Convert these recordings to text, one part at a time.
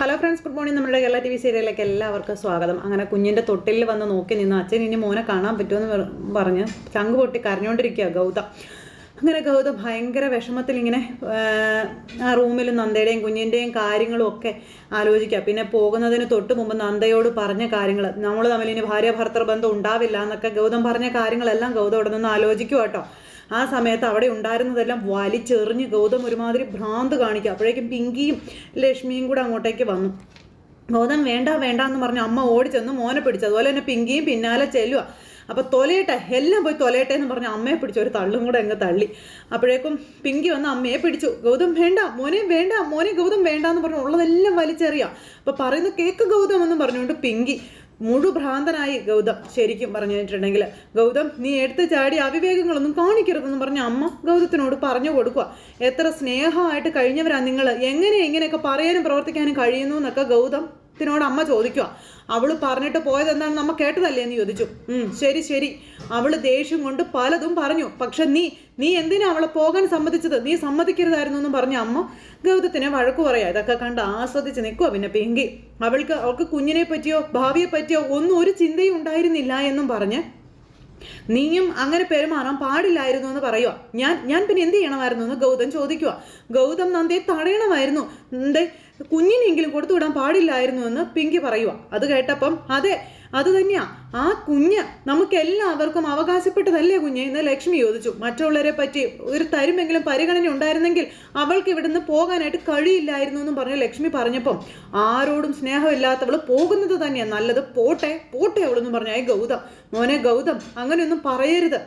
Hello friends, good morning. നമ്മുടെ Kerala TV സീരിയലിലേക്ക് എല്ലാവർക്കും സ്വാഗതം. അങ്ങനെ കുഞ്ഞിൻ്റെ തൊട്ടിലിൽ വന്ന് നോക്കി നിന്ന് അച്ഛൻ ഇനി മോനെ കാണാൻ പറ്റുമെന്ന് പറഞ്ഞ് ചങ്ക് പൊട്ടി കരഞ്ഞുകൊണ്ടിരിക്കുക ഗൗതം. അങ്ങനെ ഗൗതം ഭയങ്കര വിഷമത്തിൽ ഇങ്ങനെ ആ റൂമിൽ നന്ദയുടെയും കുഞ്ഞിൻ്റെയും കാര്യങ്ങളും ഒക്കെ ആലോചിക്കുക. പിന്നെ പോകുന്നതിന് തൊട്ട് മുമ്പ് നന്ദയോട് പറഞ്ഞ കാര്യങ്ങൾ, നമ്മൾ തമ്മിൽ ഇനി ഭാര്യ ഭർത്തൃ ബന്ധം ഉണ്ടാവില്ല എന്നൊക്കെ ഗൗതം പറഞ്ഞ കാര്യങ്ങളെല്ലാം ഗൗതം അവിടെ നിന്ന് ആലോചിക്കുക കേട്ടോ. ആ സമയത്ത് അവിടെ ഉണ്ടായിരുന്നതെല്ലാം വലിച്ചെറിഞ്ഞ് ഗൗതം ഒരുമാതിരി ഭ്രാന്ത് കാണിക്കുക. അപ്പോഴേക്കും പിങ്കിയും ലക്ഷ്മിയും കൂടെ അങ്ങോട്ടേക്ക് വന്നു. ഗൗതം വേണ്ട വേണ്ട എന്ന് പറഞ്ഞ് അമ്മ ഓടിച്ചെന്ന് മോനെ പിടിച്ചു. അതുപോലെ തന്നെ പിങ്കിയും പിന്നാലെ ചെല്ലുക. അപ്പോൾ തൊലയട്ടെ, എല്ലാം പോയി തൊലയട്ടെ എന്ന് പറഞ്ഞ് അമ്മയെ പിടിച്ചു. ഒരു തള്ളും കൂടെ അങ്ങ് തള്ളി. അപ്പോഴേക്കും പിങ്കി വന്ന് അമ്മയെ പിടിച്ചു. ഗൗതം വേണ്ട മോനെ, വേണ്ട മോനെ, ഗൗതം വേണ്ട എന്ന് പറഞ്ഞു ഉള്ളതെല്ലാം വലിച്ചെറിയാം. അപ്പോൾ പറയുന്ന കേക്ക് ഗൗതം എന്നും പറഞ്ഞുകൊണ്ട് പിങ്കി മുഴുഭ്രാന്തനായി ഗൗതം. ശരിക്കും പറഞ്ഞു കഴിഞ്ഞിട്ടുണ്ടെങ്കിൽ ഗൗതം നീ എടുത്ത് ചാടി അവിവേകങ്ങളൊന്നും കാണിക്കരുതെന്ന് പറഞ്ഞ അമ്മ ഗൗതത്തിനോട് പറഞ്ഞു കൊടുക്കുക. എത്ര സ്നേഹമായിട്ട് കഴിഞ്ഞവരാ നിങ്ങൾ, എങ്ങനെയൊക്കെ പറയാനും പ്രവർത്തിക്കാനും കഴിയുന്നു എന്നൊക്കെ ഗൗതത്തിനോട് അമ്മ ചോദിക്കുക. അവള് പറഞ്ഞിട്ട് പോയത് എന്താണെന്ന് അമ്മ കേട്ടതല്ലേ എന്ന് ചോദിച്ചു. ശരി, അവള് ദേഷ്യം കൊണ്ട് പലതും പറഞ്ഞു. പക്ഷെ നീ എന്തിനാ അവളെ പോകാൻ സമ്മതിച്ചത്? നീ സമ്മതിക്കരുതായിരുന്നു എന്നും പറഞ്ഞ അമ്മ ഗൗതത്തിനെ വഴക്കു പറയാ. ഇതൊക്കെ കണ്ട് ആസ്വദിച്ച് നിൽക്കുക. പിന്നെ പിങ്കി അവൾക്ക് കുഞ്ഞിനെ പറ്റിയോ ഭാവിയെ പറ്റിയോ ഒന്നും ഒരു ചിന്തയും ഉണ്ടായിരുന്നില്ല എന്നും പറഞ്ഞ് നീയും അങ്ങനെ പെരുമാറാൻ പാടില്ലായിരുന്നു എന്ന് പറയുക. ഞാൻ പിന്നെ എന്ത് ചെയ്യണമായിരുന്നു എന്ന് ഗൗതം ചോദിക്കുക. ഗൗതം നന്ദയെ തടയണമായിരുന്നു, നന്ദേ കുഞ്ഞിനെങ്കിലും കൊടുത്തുവിടാൻ പാടില്ലായിരുന്നു എന്ന് പിങ്കി പറയുക. അത് കേട്ടപ്പം അതെ അത് തന്നെയാ, ആ കുഞ്ഞ് നമുക്ക് എല്ലാവർക്കും അവകാശപ്പെട്ടതല്ലേ കുഞ്ഞ് എന്ന് ലക്ഷ്മി ചോദിച്ചു. മറ്റുള്ളവരെ പറ്റി ഒരു തരുമെങ്കിലും പരിഗണന ഉണ്ടായിരുന്നെങ്കിൽ അവൾക്ക് ഇവിടുന്ന് പോകാനായിട്ട് കഴിയില്ലായിരുന്നു എന്നും പറഞ്ഞ് ലക്ഷ്മി പറഞ്ഞപ്പം ആരോടും സ്നേഹമില്ലാത്തവൾ പോകുന്നത് തന്നെയാണ് നല്ലത്, പോട്ടെ അവളെന്ന് പറഞ്ഞായി ഗൗതം. മോനെ ഗൗതം അങ്ങനെയൊന്നും പറയരുത്.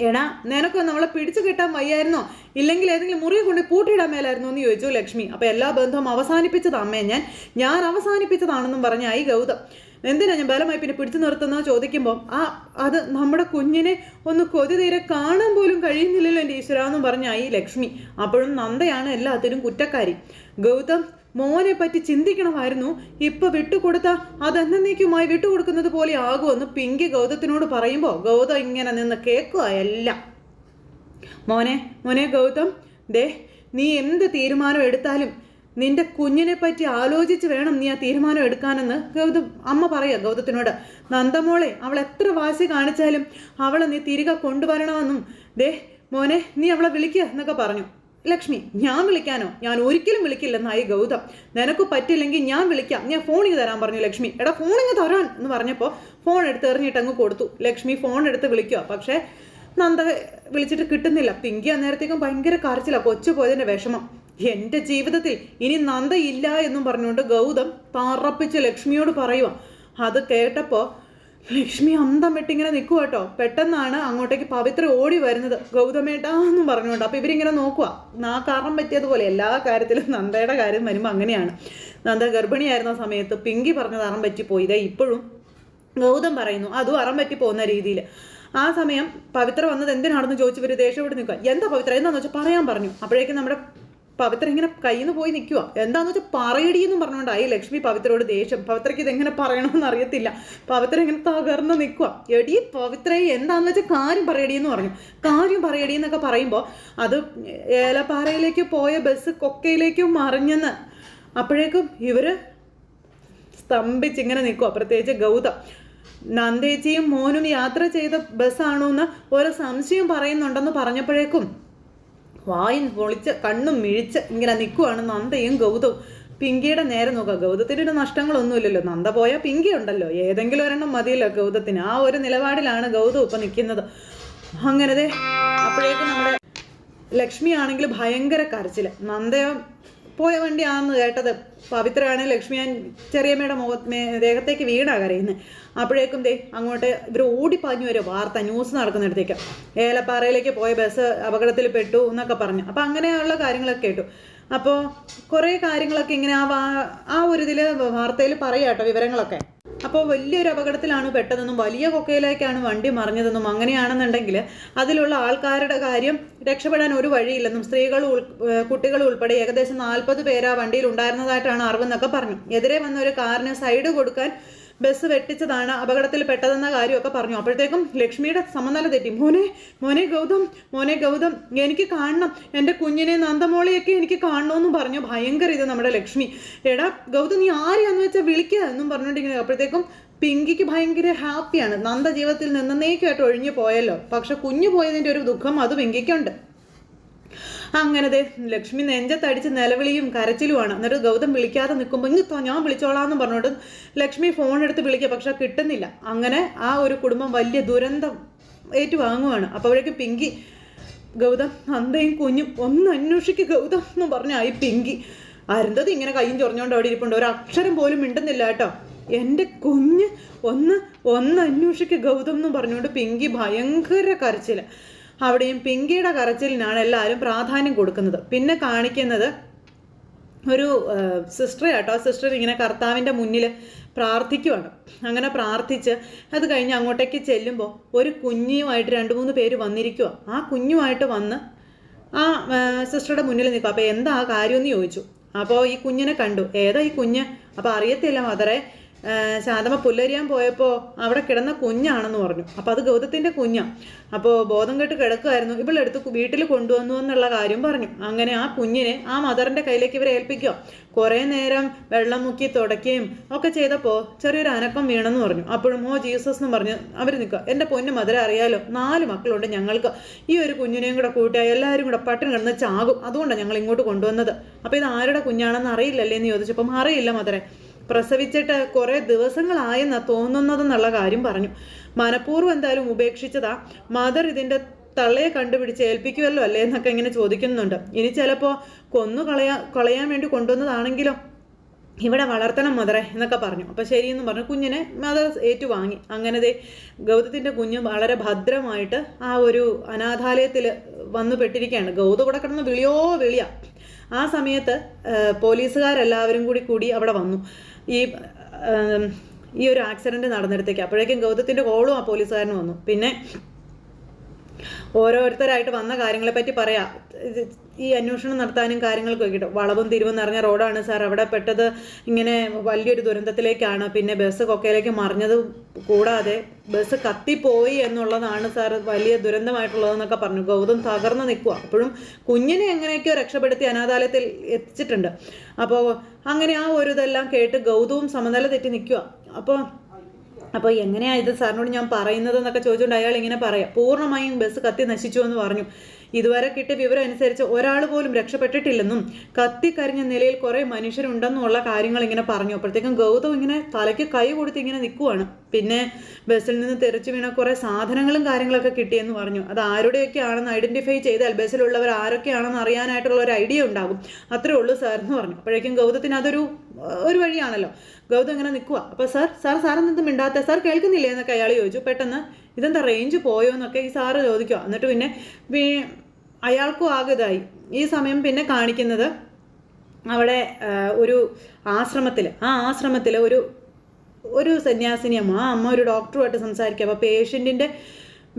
എടാ നിനക്ക് നമ്മളെ പിടിച്ചു കെട്ടാൻ വയ്യായിരുന്നോ, ഇല്ലെങ്കിൽ ഏതെങ്കിലും മുറിയെ കൊണ്ട് പൂട്ടിയിടാൻ മേലായിരുന്നോ എന്ന് ചോദിച്ചു ലക്ഷ്മി. അപ്പോൾ എല്ലാ ബന്ധവും അവസാനിപ്പിച്ചത് അമ്മേ, ഞാൻ അവസാനിപ്പിച്ചതാണെന്നും പറഞ്ഞായി ഗൗതം. എന്തിനാ ഞാൻ ബലമായി പിന്നെ പിടിച്ചു നിർത്തുന്നത് ചോദിക്കുമ്പോൾ അത് നമ്മുടെ കുഞ്ഞിനെ ഒന്ന് കൊതി തീരെ കാണാൻ പോലും കഴിയുന്നില്ലല്ലോ എൻ്റെ ഈശ്വര എന്നും പറഞ്ഞായി ലക്ഷ്മി. അപ്പോഴും നന്ദയാണ് എല്ലാത്തിനും കുറ്റക്കാരി. ഗൗതം മോനെ പറ്റി ചിന്തിക്കണമായിരുന്നു, ഇപ്പൊ വിട്ടുകൊടുത്ത അതെന്നേക്കുമായി വിട്ടുകൊടുക്കുന്നത് പോലെ ആകുമെന്ന് പിങ്കി ഗൗതത്തിനോട് പറയുമ്പോൾ ഗൗതം ഇങ്ങനെ നിന്ന് കേൾക്കുക എല്ലാം. മോനെ ഗൗതം, നീ എന്ത് തീരുമാനം എടുത്താലും നിന്റെ കുഞ്ഞിനെ പറ്റി ആലോചിച്ച് വേണം നീ ആ തീരുമാനം എടുക്കാനെന്ന് അമ്മ പറയാ ഗൗതത്തിനോട്. നന്ദമോളെ അവൾ എത്ര വാശി കാണിച്ചാലും അവളെ നീ തിരികെ കൊണ്ടുവരണമെന്നും മോനെ നീ അവളെ വിളിക്കുക എന്നൊക്കെ പറഞ്ഞു. ലക്ഷ്മി ഞാൻ വിളിക്കാനോ? ഞാൻ ഒരിക്കലും വിളിക്കില്ലെന്നായി ഗൗതം. നിനക്ക് പറ്റില്ലെങ്കിൽ ഞാൻ വിളിക്കാം, ഞാൻ ഫോണിങ് തരാൻ പറഞ്ഞു ലക്ഷ്മി. എടാ ഫോണിങ് തരാൻ എന്ന് പറഞ്ഞപ്പോൾ ഫോൺ എടുത്ത് എറിഞ്ഞിട്ട് അങ്ങ് കൊടുത്തു. ലക്ഷ്മി ഫോൺ എടുത്ത് വിളിക്കുക. പക്ഷേ നന്ദ വിളിച്ചിട്ട് കിട്ടുന്നില്ല. പിങ്കി അന്നേരത്തേക്കും ഭയങ്കര കരച്ചില്ല, കൊച്ചു പോയതിൻ്റെ വിഷമം. എൻ്റെ ജീവിതത്തിൽ ഇനി നന്ദ ഇല്ല എന്നും പറഞ്ഞുകൊണ്ട് ഗൗതം തറപ്പിച്ച് ലക്ഷ്മിയോട് പറയുക. അത് കേട്ടപ്പോൾ ലക്ഷ്മി അന്തം വിട്ടിങ്ങനെ നിൽക്കുക കേട്ടോ. പെട്ടെന്നാണ് അങ്ങോട്ടേക്ക് പവിത്ര ഓടി വരുന്നത്. ഗൗതമേട്ടാന്നും പറഞ്ഞുകൊണ്ട്. അപ്പോൾ ഇവരിങ്ങനെ നോക്കുക. കാരണം പറ്റിയതുപോലെ എല്ലാ കാര്യത്തിലും നന്ദയുടെ കാര്യം വരുമ്പോൾ അങ്ങനെയാണ്. നന്ദ ഗർഭിണിയായിരുന്ന സമയത്ത് പിങ്കി പറഞ്ഞത് അറം പറ്റിപ്പോയി. ഇതേ ഇപ്പോഴും ഗൗതം പറയുന്നു അതും അറം പറ്റി പോകുന്ന രീതിയിൽ. ആ സമയം പവിത്ര വന്നത് എന്തിനാണെന്ന് ചോദിച്ചവർ ദേഷ്യപ്പെട്ട് നിൽക്കുക. എന്താ പവിത്ര എന്താണെന്ന് വെച്ചാൽ പറയാൻ പറഞ്ഞു. അപ്പോഴേക്കും നമ്മുടെ പവിത്ര ഇങ്ങനെ കയ്യിൽ നിന്ന് പോയി നിൽക്കുക. എന്താണെന്ന് വെച്ചാൽ പറയടിയെന്നും പറഞ്ഞുകൊണ്ടായി ലക്ഷ്മി പവിത്രയോട് ദേഷ്യം. പവിത്രയ്ക്ക് ഇതെങ്ങനെ പറയണമെന്ന് അറിയത്തില്ല. പവിത്ര ഇങ്ങനെ തകർന്ന് നിൽക്കുക. എടി പവിത്രയെ എന്താണെന്ന് വെച്ചാൽ കാര്യം പറയടിയെന്ന് പറഞ്ഞു. കാര്യം പറയടിയെന്നൊക്കെ പറയുമ്പോൾ അത് ഏലപ്പാറയിലേക്ക് പോയ ബസ് കൊക്കയിലേക്കും മറിഞ്ഞെന്ന്. അപ്പോഴേക്കും ഇവർ സ്തംഭിച്ചിങ്ങനെ നിൽക്കുക. പ്രത്യേകിച്ച് ഗൗതം. നന്ദേച്ചിയും മോനും യാത്ര ചെയ്ത ബസ്സാണോ എന്ന് ഒരു സംശയം പറയുന്നുണ്ടെന്ന് പറഞ്ഞപ്പോഴേക്കും വായും പൊളിച്ച് കണ്ണും മിഴിച്ച് ഇങ്ങനെ നിൽക്കുവാണ് നന്ദയും ഗൗതവും. പിങ്കിയുടെ നേരെ നോക്കുക. ഗൗതത്തിൻ്റെ നഷ്ടങ്ങളൊന്നുമില്ലല്ലോ, നന്ദ പോയാൽ പിങ്കി ഉണ്ടല്ലോ, ഏതെങ്കിലും ഒരെണ്ണം മതിയല്ലോ ഗൗതത്തിന്. ആ ഒരു നിലപാടിലാണ് ഗൗതം ഇപ്പം നിൽക്കുന്നത്. അങ്ങനത്തെ അപ്പോഴേക്കും നമ്മുടെ ലക്ഷ്മി ആണെങ്കിൽ ഭയങ്കര കരച്ചിൽ. നന്ദയോ പോയ വണ്ടിയാണെന്ന് കേട്ടത് പവിത്രയാണ് ലക്ഷ്മി ചെറിയമ്മയുടെ ദേഹത്തേക്ക് വീണാ കരയുന്നത്. അപ്പോഴേക്കും അങ്ങോട്ട് ഇവർ ഓടിപ്പാഞ്ഞു വരും വാർത്ത ന്യൂസ് നടക്കുന്നിടത്തേക്ക്. ഏലപ്പാറയിലേക്ക് പോയ ബസ് അപകടത്തിൽ പെട്ടു എന്നൊക്കെ പറഞ്ഞു. അപ്പം അങ്ങനെയുള്ള കാര്യങ്ങളൊക്കെ കേട്ടു. അപ്പോൾ കുറേ കാര്യങ്ങളൊക്കെ ഇങ്ങനെ ആ ഒരു ഇതിൽ വാർത്തയിൽ പറയാം കേട്ടോ വിവരങ്ങളൊക്കെ. അപ്പോൾ വലിയൊരു അപകടത്തിലാണ് പെട്ടതെന്നും വലിയ കൊക്കയിലേക്കാണ് വണ്ടി മറിഞ്ഞതെന്നും അങ്ങനെയാണെന്നുണ്ടെങ്കിൽ അതിലുള്ള ആൾക്കാരുടെ കാര്യം രക്ഷപ്പെടാൻ ഒരു വഴിയില്ലെന്നും കുട്ടികൾ ഉൾപ്പെടെ ഏകദേശം 40 പേര് ആ വണ്ടിയിൽ ഉണ്ടായിരുന്നതായിട്ടാണ് അറിവെന്നൊക്കെ പറഞ്ഞു. എതിരെ വന്ന ഒരു കാറിന് സൈഡ് കൊടുക്കാൻ ബസ് വെട്ടിച്ചതാണ്, അപകടത്തിൽ പെട്ടതെന്ന കാര്യമൊക്കെ പറഞ്ഞു. അപ്പോഴത്തേക്കും ലക്ഷ്മിയുടെ സമനില തെറ്റി. മോനെ മോനെ ഗൗതം, മോനെ ഗൗതം, എനിക്ക് കാണണം, എൻ്റെ കുഞ്ഞിനെ നന്ദമോളെയൊക്കെ എനിക്ക് കാണണമെന്നും പറഞ്ഞു. ഭയങ്കര ഇത് നമ്മുടെ ലക്ഷ്മി. എടാ ഗൗതം, നീ ആരെയാന്ന് വെച്ചാൽ വിളിക്കുക എന്നും പറഞ്ഞുകൊണ്ടിരിക്കുന്നത്. അപ്പോഴത്തേക്കും പിങ്കിക്ക് ഭയങ്കര ഹാപ്പിയാണ്. നന്ദ ജീവിതത്തിൽ നിന്നേക്കുമായിട്ട് ഒഴിഞ്ഞു പോയല്ലോ, പക്ഷെ കുഞ്ഞു പോയതിൻ്റെ ഒരു ദുഃഖം അത് പിങ്കിക്കുണ്ട്. അങ്ങനത്തെ ലക്ഷ്മി നെഞ്ചത്തടിച്ച് നിലവിളിയും കരച്ചിലുമാണ്. എന്നിട്ട് ഗൗതം വിളിക്കാതെ നിൽക്കുമ്പോൾ ഇങ്ങോ ഞാൻ വിളിച്ചോളാമെന്ന് പറഞ്ഞോട്ട് ലക്ഷ്മി ഫോൺ എടുത്ത് വിളിക്കുക, പക്ഷെ കിട്ടുന്നില്ല. അങ്ങനെ ആ ഒരു കുടുംബം വലിയ ദുരന്തം ഏറ്റുവാങ്ങുവാണ്. അപ്പോഴേക്കും പിങ്കി, ഗൗതം നന്ദയും കുഞ്ഞും ഒന്ന് അന്വേഷിക്കുക ഗൗതം എന്ന് പറഞ്ഞായി പിങ്കി. അരുന്തത് ഇങ്ങനെ കയ്യും ചൊറിഞ്ഞോണ്ട് അവിടെ ഇരിപ്പുണ്ട്, ഒരു അക്ഷരം പോലും മിണ്ടുന്നില്ല കേട്ടോ. എൻ്റെ കുഞ്ഞ് ഒന്ന് അന്വേഷിക്കുക ഗൗതം എന്ന് പറഞ്ഞുകൊണ്ട് പിങ്കി ഭയങ്കര കരച്ചിൽ. അവിടെയും പിങ്കിയുടെ കരച്ചിലിനാണ് എല്ലാവരും പ്രാധാന്യം കൊടുക്കുന്നത്. പിന്നെ കാണിക്കുന്നത് ഒരു സിസ്റ്റർ കേട്ടോ. സിസ്റ്റർ ഇങ്ങനെ കർത്താവിൻ്റെ മുന്നിൽ പ്രാർത്ഥിക്കുവാണ്. അങ്ങനെ പ്രാർത്ഥിച്ച് അത് കഴിഞ്ഞ് അങ്ങോട്ടേക്ക് ചെല്ലുമ്പോൾ ഒരു കുഞ്ഞുമായിട്ട് 2-3 പേര് വന്നിരിക്കുക. ആ കുഞ്ഞുമായിട്ട് വന്ന് ആ സിസ്റ്ററുടെ മുന്നിൽ നിൽക്കും. അപ്പോൾ എന്താ ആ കാര്യമെന്ന് ചോദിച്ചു. അപ്പോൾ ഈ കുഞ്ഞിനെ കണ്ടു. ഏതാ ഈ കുഞ്ഞ്? അപ്പോൾ അറിയത്തില്ല മദറെ, ശാന്തമ്മ പുല്ലരിയാൻ പോയപ്പോൾ അവിടെ കിടന്ന കുഞ്ഞാണെന്ന് പറഞ്ഞു. അപ്പോൾ അത് ഗൗതത്തിൻ്റെ കുഞ്ഞാണ്. അപ്പോൾ ബോധം കെട്ട് കിടക്കുമായിരുന്നു, ഇവളെടുത്ത് വീട്ടിൽ കൊണ്ടുവന്നു എന്നുള്ള കാര്യം പറഞ്ഞു. അങ്ങനെ ആ കുഞ്ഞിനെ ആ മദറിൻ്റെ കയ്യിലേക്ക് ഇവരെ ഏൽപ്പിക്കുക. കുറേ നേരം വെള്ളം മുക്കി തുടയ്ക്കുകയും ഒക്കെ ചെയ്തപ്പോൾ ചെറിയൊരു അനക്കം വീണെന്ന് പറഞ്ഞു. അപ്പോഴും ഓ ജീസസ് എന്ന് പറഞ്ഞ് അവർ നിൽക്കുക. എൻ്റെ പൊന്നു മദറെ, അറിയാലോ 4 മക്കളുണ്ട് ഞങ്ങൾക്ക്. ഈ ഒരു കുഞ്ഞിനെയും കൂടെ കൂട്ടിയാൽ എല്ലാവരും കൂടെ പട്ടിണി കിടന്ന് ചാകും. അതുകൊണ്ടാണ് ഞങ്ങൾ ഇങ്ങോട്ട് കൊണ്ടുവന്നത്. അപ്പോൾ ഇത് ആരുടെ കുഞ്ഞാണെന്ന് അറിയില്ലല്ലേ എന്ന് ചോദിച്ചപ്പം അറിയില്ല മദറെ, പ്രസവിച്ചിട്ട് കുറേ ദിവസങ്ങളായെന്നാ തോന്നുന്നതെന്നുള്ള കാര്യം പറഞ്ഞു. മനഃപൂർവ്വം എന്തായാലും ഉപേക്ഷിച്ചതാ. മദർ ഇതിൻ്റെ തള്ളയെ കണ്ടുപിടിച്ച് ഏൽപ്പിക്കുമല്ലോ അല്ലേ എന്നൊക്കെ ഇങ്ങനെ ചോദിക്കുന്നുണ്ട്. ഇനി ചിലപ്പോൾ കളയാൻ വേണ്ടി കൊണ്ടുവന്നതാണെങ്കിലോ, ഇവിടെ വളർത്തണം മദറെ എന്നൊക്കെ പറഞ്ഞു. അപ്പോൾ ശരിയെന്ന് പറഞ്ഞു കുഞ്ഞിനെ മദർ ഏറ്റുവാങ്ങി. അങ്ങനെ ഗൗതത്തിൻ്റെ കുഞ്ഞ് വളരെ ഭദ്രമായിട്ട് ആ ഒരു അനാഥാലയത്തിൽ വന്നു പെട്ടിരിക്കുകയാണ്. ഗൗതം ഇവിടെ കിടന്ന് വിളിയാ. ആ സമയത്ത് പോലീസുകാരെല്ലാവരും കൂടി അവിടെ വന്നു ഈ ഒരു ആക്സിഡൻറ്റ് നടന്നിടത്തേക്ക്. അപ്പോഴേക്കും ഗൗതത്തിൻ്റെ കോളും ആ പോലീസുകാരന് വന്നു. പിന്നെ ഓരോരുത്തരായിട്ട് വന്ന കാര്യങ്ങളെപ്പറ്റി പറയാം. ഈ അന്വേഷണം നടത്താനും കാര്യങ്ങൾക്കൊക്കെ കിട്ടും. വളവും തിരിവും നിറഞ്ഞ റോഡാണ് സാർ, അവിടെ പെട്ടത് ഇങ്ങനെ വലിയൊരു ദുരന്തത്തിലേക്കാണ്. പിന്നെ ബസ് കൊക്കയിലേക്ക് മറിഞ്ഞത് കൂടാതെ ബസ് കത്തിപ്പോയി എന്നുള്ളതാണ് സാർ വലിയ ദുരന്തമായിട്ടുള്ളതെന്നൊക്കെ പറഞ്ഞു. ഗൗതം തകർന്ന് നിൽക്കുക. അപ്പോഴും കുഞ്ഞിനെ എങ്ങനെയൊക്കെയോ രക്ഷപ്പെടുത്തി അനാഥാലയത്തിൽ എത്തിച്ചിട്ടുണ്ട്. അപ്പോൾ അങ്ങനെ ആ ഒരു ഇതെല്ലാം കേട്ട് ഗൗതവും സമനില തെറ്റി നിൽക്കുക. അപ്പോൾ എങ്ങനെയാണ് ഇത് സാറിനോട് ഞാൻ പറയുന്നതെന്നൊക്കെ ചോദിച്ചുകൊണ്ട് അയാൾ ഇങ്ങനെ പറയാം. പൂർണ്ണമായും ബസ് കത്തി നശിച്ചു എന്ന് പറഞ്ഞു. ഇതുവരെ കിട്ടിയ വിവരം അനുസരിച്ച് ഒരാൾ പോലും രക്ഷപ്പെട്ടിട്ടില്ലെന്നും കത്തിക്കരിഞ്ഞ നിലയിൽ കുറേ മനുഷ്യരുണ്ടെന്നുള്ള കാര്യങ്ങൾ ഇങ്ങനെ പറഞ്ഞു. അപ്പോഴത്തേക്കും ഗൗതം ഇങ്ങനെ തലയ്ക്ക് കൈ കൊടുത്ത് ഇങ്ങനെ നിൽക്കുവാണ്. പിന്നെ ബസ്സിൽ നിന്ന് തെറിച്ചു വീണ കുറേ സാധനങ്ങളും കാര്യങ്ങളൊക്കെ കിട്ടിയെന്ന് പറഞ്ഞു. അത് ആരുടെയൊക്കെ ആണെന്ന് ഐഡൻറ്റിഫൈ ചെയ്താൽ ബസ്സിലുള്ളവർ ആരൊക്കെയാണെന്ന് അറിയാനായിട്ടുള്ള ഒരു ഐഡിയ ഉണ്ടാകും. അത്രേ ഉള്ളൂ സാർ എന്ന് പറഞ്ഞു. അപ്പോഴേക്കും ഗൗതത്തിന് അതൊരു വഴിയാണല്ലോ. ഗൗതം ഇങ്ങനെ നിൽക്കുക. അപ്പോൾ സാറെന്ത് മിണ്ടാത്ത, സാർ കേൾക്കുന്നില്ലേ എന്നൊക്കെ അയാൾ ചോദിച്ചു. പെട്ടെന്ന് ഇതെന്താ റേഞ്ച് പോയോ എന്നൊക്കെ ഈ സാറ് ചോദിക്കുക. എന്നിട്ട് പിന്നെ അയാൾക്കും ആകതായി. ഈ സമയം പിന്നെ കാണിക്കുന്നത് അവിടെ ഒരു ആശ്രമത്തിൽ ഒരു സന്യാസിനിയമ്മ, ആ അമ്മ ഒരു ഡോക്ടറുമായിട്ട് സംസാരിക്കുക. അപ്പോൾ പേഷ്യൻറ്റിൻ്റെ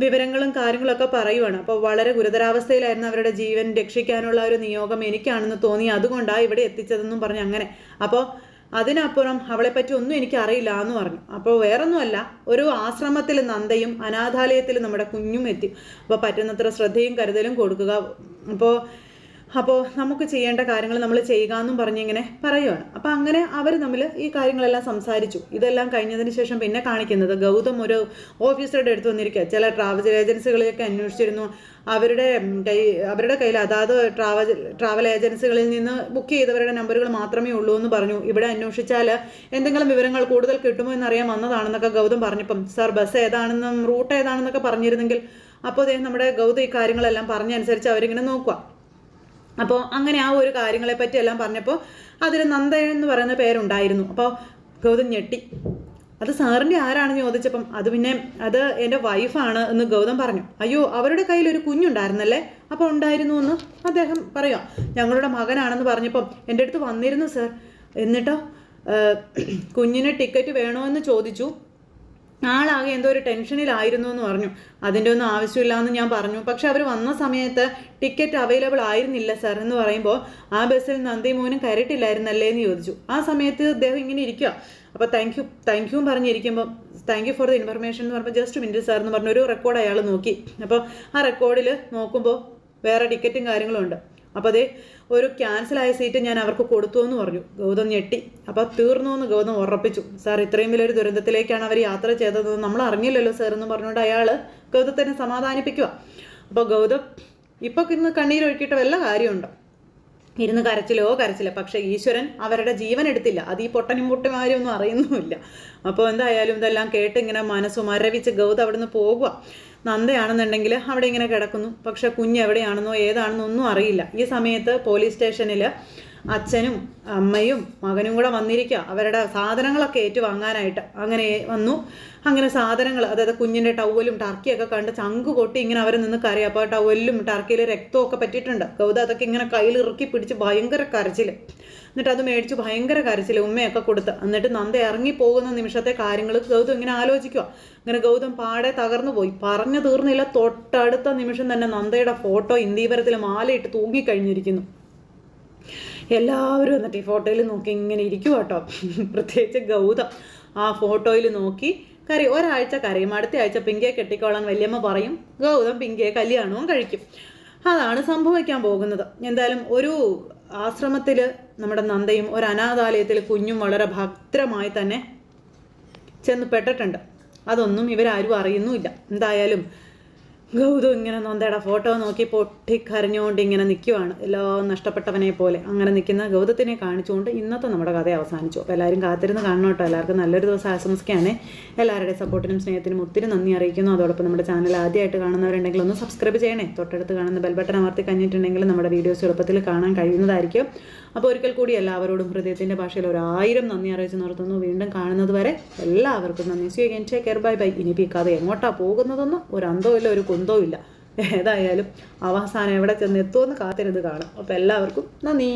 വിവരങ്ങളും കാര്യങ്ങളൊക്കെ പറയുവാണ്. അപ്പോൾ വളരെ ഗുരുതരാവസ്ഥയിലായിരുന്നു, അവരുടെ ജീവൻ രക്ഷിക്കാനുള്ള ഒരു നിയോഗം എനിക്കാണെന്ന് തോന്നി, അതുകൊണ്ടാണ് ഇവിടെ എത്തിച്ചതെന്നും പറഞ്ഞു. അങ്ങനെ അപ്പോൾ അതിനപ്പുറം അവളെപ്പറ്റി ഒന്നും എനിക്ക് അറിയില്ല എന്ന് പറഞ്ഞു. അപ്പോൾ വേറൊന്നുമല്ല, ഒരു ആശ്രമത്തിൽ നന്ദയും അനാഥാലയത്തിൽ നമ്മുടെ കുഞ്ഞും എത്തി. അപ്പോൾ പറ്റുന്നത്ര ശ്രദ്ധയും കരുതലും കൊടുക്കുക. അപ്പോൾ നമുക്ക് ചെയ്യേണ്ട കാര്യങ്ങൾ നമ്മൾ ചെയ്യുക എന്നും പറഞ്ഞിങ്ങനെ പറയുവാണ്. അപ്പോൾ അങ്ങനെ അവർ തമ്മിൽ ഈ കാര്യങ്ങളെല്ലാം സംസാരിച്ചു. ഇതെല്ലാം കഴിഞ്ഞതിന് ശേഷം പിന്നെ കാണിക്കുന്നത് ഗൗതം ഒരു ഓഫീസറുടെ അടുത്ത് വന്നിരിക്കുക. ചില ട്രാവൽ ഏജൻസികളിലൊക്കെ അന്വേഷിച്ചിരുന്നു. അവരുടെ കയ്യിൽ അതാത് ട്രാവൽ ഏജൻസികളിൽ നിന്ന് ബുക്ക് ചെയ്തവരുടെ നമ്പറുകൾ മാത്രമേ ഉള്ളൂ എന്ന് പറഞ്ഞു. ഇവിടെ അന്വേഷിച്ചാൽ എന്തെങ്കിലും വിവരങ്ങൾ കൂടുതൽ കിട്ടുമോ എന്നറിയാൻ വന്നതാണെന്നൊക്കെ ഗൗതം പറഞ്ഞപ്പം, സാർ ബസ് ഏതാണെന്നും റൂട്ട് ഏതാണെന്നൊക്കെ പറഞ്ഞിരുന്നെങ്കിൽ. അപ്പോൾ നമ്മുടെ ഗൗതം ഈ കാര്യങ്ങളെല്ലാം പറഞ്ഞനുസരിച്ച് അവരിങ്ങനെ നോക്കുക. അപ്പോൾ അങ്ങനെ ആ ഒരു കാര്യങ്ങളെപ്പറ്റി എല്ലാം പറഞ്ഞപ്പോൾ അതിൽ നന്ദ എന്ന് പറയുന്ന പേരുണ്ടായിരുന്നു. അപ്പോൾ ഗൗതം ഞെട്ടി. അത് സാറിൻ്റെ ആരാണെന്ന് ചോദിച്ചപ്പം അത് എൻ്റെ വൈഫാണ് എന്ന് ഗൗതം പറഞ്ഞു. അയ്യോ, അവരുടെ കയ്യിൽ ഒരു കുഞ്ഞുണ്ടായിരുന്നല്ലേ? അപ്പോൾ ഉണ്ടായിരുന്നു എന്ന് അദ്ദേഹം പറയാം. ഞങ്ങളുടെ മകനാണെന്ന് പറഞ്ഞപ്പം എൻ്റെ അടുത്ത് വന്നിരുന്നു സാർ. എന്നിട്ടോ കുഞ്ഞിന് ടിക്കറ്റ് വേണോ എന്ന് ചോദിച്ചു. ആളാകെ എന്തോ ഒരു ടെൻഷനിലായിരുന്നു എന്ന് പറഞ്ഞു. അതിൻ്റെ ഒന്നും ആവശ്യമില്ല എന്ന് ഞാൻ പറഞ്ഞു. പക്ഷെ അവർ വന്ന സമയത്ത് ടിക്കറ്റ് അവൈലബിൾ ആയിരുന്നില്ല സാർ എന്ന് പറയുമ്പോൾ ആ ബസ്സിൽ നന്ദയും മോനും കയറിയിട്ടില്ലായിരുന്നല്ലേ എന്ന് ചോദിച്ചു. ആ സമയത്ത് അദ്ദേഹം ഇങ്ങനെ ഇരിക്കുക. അപ്പോൾ താങ്ക് യു പറഞ്ഞിരിക്കുമ്പോൾ thank you for the information എന്ന് പറഞ്ഞപ്പോൾ ജസ്റ്റ് മിനിറ്റ് സാർ എന്ന് പറഞ്ഞ ഒരു റെക്കോർഡ് അയാൾ നോക്കി. അപ്പോൾ ആ റെക്കോർഡിൽ നോക്കുമ്പോൾ വേറെ ടിക്കറ്റും കാര്യങ്ങളും ഉണ്ട്. അപ്പോൾ അതേ ഒരു ക്യാൻസലായ സീറ്റ് ഞാൻ അവർക്ക് കൊടുത്തു എന്ന് പറഞ്ഞു. ഗൗതം ഞെട്ടി. അപ്പോൾ തീർന്നു എന്ന് ഗൗതം ഉറപ്പിച്ചു. സാർ ഇത്രയും വലിയൊരു ദുരന്തത്തിലേക്കാണ് അവർ യാത്ര ചെയ്തത്, നമ്മൾ അറിഞ്ഞില്ലല്ലോ സാർ എന്ന് പറഞ്ഞുകൊണ്ട് അയാൾ ഗൗതത്തിനെ സമാധാനിപ്പിക്കുക. അപ്പോൾ ഗൗതം ഇപ്പോൾ ഇന്ന് കണ്ണീരൊഴുക്കിയിട്ട് വല്ല കാര്യമുണ്ടോ? ഇരുന്ന് കരച്ചില്ല. പക്ഷേ ഈശ്വരൻ അവരുടെ ജീവൻ എടുത്തില്ല. അത് ഈ പൊട്ടനും പൊട്ടുമാരൊന്നും അറിയുന്നുമില്ല. അപ്പോൾ എന്തായാലും ഇതെല്ലാം കേട്ട് ഇങ്ങനെ മനസ്സ് മരവിച്ച് ഗൗതം അവിടുന്ന് പോകുക. നന്ദയാണെന്നുണ്ടെങ്കിൽ അവിടെ ഇങ്ങനെ കിടക്കുന്നു. പക്ഷെ കുഞ്ഞ് എവിടെയാണെന്നോ ഏതാണെന്നോ ഒന്നും അറിയില്ല. ഈ സമയത്ത് പോലീസ് സ്റ്റേഷനിൽ അച്ഛനും അമ്മയും മകനും കൂടെ വന്നിരിക്കുക, അവരുടെ സാധനങ്ങളൊക്കെ ഏറ്റുവാങ്ങാനായിട്ട്. അങ്ങനെ വന്നു. അങ്ങനെ സാധനങ്ങൾ, അതായത് കുഞ്ഞിൻ്റെ ടവലും ടർക്കിയൊക്കെ കണ്ട് ചങ്ക് പൊട്ടി ഇങ്ങനെ അവർ നിന്ന് കരയും. അപ്പോൾ ടവലിലും ടർക്കിയിൽ രക്തമൊക്കെ പറ്റിയിട്ടുണ്ട്. ഗൗതം അതൊക്കെ ഇങ്ങനെ കയ്യിൽ ഇറുക്കി പിടിച്ച് ഭയങ്കര കരച്ചിൽ. എന്നിട്ട് അത് മേടിച്ച് ഭയങ്കര കരച്ചിൽ ഉമ്മയൊക്കെ കൊടുത്ത്. എന്നിട്ട് നന്ദ ഇറങ്ങി പോകുന്ന നിമിഷത്തെ കാര്യങ്ങൾ ഗൗതം ഇങ്ങനെ ആലോചിക്കുക. അങ്ങനെ ഗൗതം പാടെ തകർന്നു പോയി. പറഞ്ഞു തീർന്നില്ല, തൊട്ടടുത്ത നിമിഷം തന്നെ നന്ദയുടെ ഫോട്ടോ ഇന്ദീവരത്തിൽ മാലയിട്ട് തൂങ്ങിക്കഴിഞ്ഞിരിക്കുന്നു. എല്ലാവരും എന്നിട്ട് ഈ ഫോട്ടോയിൽ നോക്കി ഇങ്ങനെ ഇരിക്കുക കേട്ടോ. പ്രത്യേകിച്ച് ഗൗതം ആ ഫോട്ടോയിൽ നോക്കി കരയും. ഒരാഴ്ച കരയും. അടുത്ത ആഴ്ച പിങ്കയെ കെട്ടിക്കോളാൻ വല്യമ്മ പറയും. ഗൗതം പിങ്കയെ കല്യാണവും കഴിക്കും. അതാണ് സംഭവിക്കാൻ പോകുന്നത്. എന്തായാലും ഒരു ആശ്രമത്തിൽ നമ്മുടെ നന്ദയും ഒരു അനാഥാലയത്തിൽ കുഞ്ഞും വളരെ ഭദ്രമായി തന്നെ ചെന്ന് പെട്ടിട്ടുണ്ട്. അതൊന്നും ഇവരാരും അറിയുന്നുമില്ല. എന്തായാലും ഗൗതം ഇങ്ങനെ നന്ദയുടെ ഫോട്ടോ നോക്കി പൊട്ടിക്കരഞ്ഞുകൊണ്ട് ഇങ്ങനെ നിൽക്കുവാണ്, എല്ലാം നഷ്ടപ്പെട്ടവനെ പോലെ. അങ്ങനെ നിൽക്കുന്ന ഗൗതത്തിനെ കാണിച്ചുകൊണ്ട് ഇന്നത്തെ നമ്മുടെ കഥ അവസാനിച്ചു. അപ്പോൾ എല്ലാവരും കാത്തിരുന്ന് കാണണം കേട്ടോ. എല്ലാവർക്കും നല്ലൊരു ദിവസം ആശംസിക്കുകയാണ്. എല്ലാവരുടെയും സപ്പോർട്ടിനും സ്നേഹത്തിനും ഒത്തിരി നന്ദി അറിയിക്കുന്നു. അതോടൊപ്പം നമ്മുടെ ചാനൽ ആദ്യമായിട്ട് കാണുന്നവരുണ്ടെങ്കിൽ ഒന്ന് സബ്സ്ക്രൈബ് ചെയ്യണേ. തൊട്ടടുത്ത് കാണുന്ന ബെൽ ബട്ടൺ അമർത്തി കഴിഞ്ഞിട്ടുണ്ടെങ്കിൽ നമ്മുടെ വീഡിയോസ് എളുപ്പത്തിൽ കാണാൻ കഴിയുന്നതായിരിക്കും. അപ്പോൾ ഒരിക്കൽ കൂടി എല്ലാവരോടും ഹൃദയത്തിൻ്റെ ഭാഷയിൽ 1000 നന്ദി അറിയിച്ച് നിർത്തുന്നു. വീണ്ടും കാണുന്നത് വരെ എല്ലാവർക്കും നന്ദി. C you again. Take care. Bye bye. ഇനിയിപ്പോൾ ഈ കഥ എങ്ങോട്ടാണ് പോകുന്നതെന്ന് ഒരു അന്തവും ഇല്ല, ഒരു കുന്തവും ഇല്ല. ഏതായാലും അവസാനം എവിടെ ചെന്ന് എത്തുമെന്ന് കാത്തിരുന്ന് കാണാം. അപ്പോൾ എല്ലാവർക്കും നന്ദി.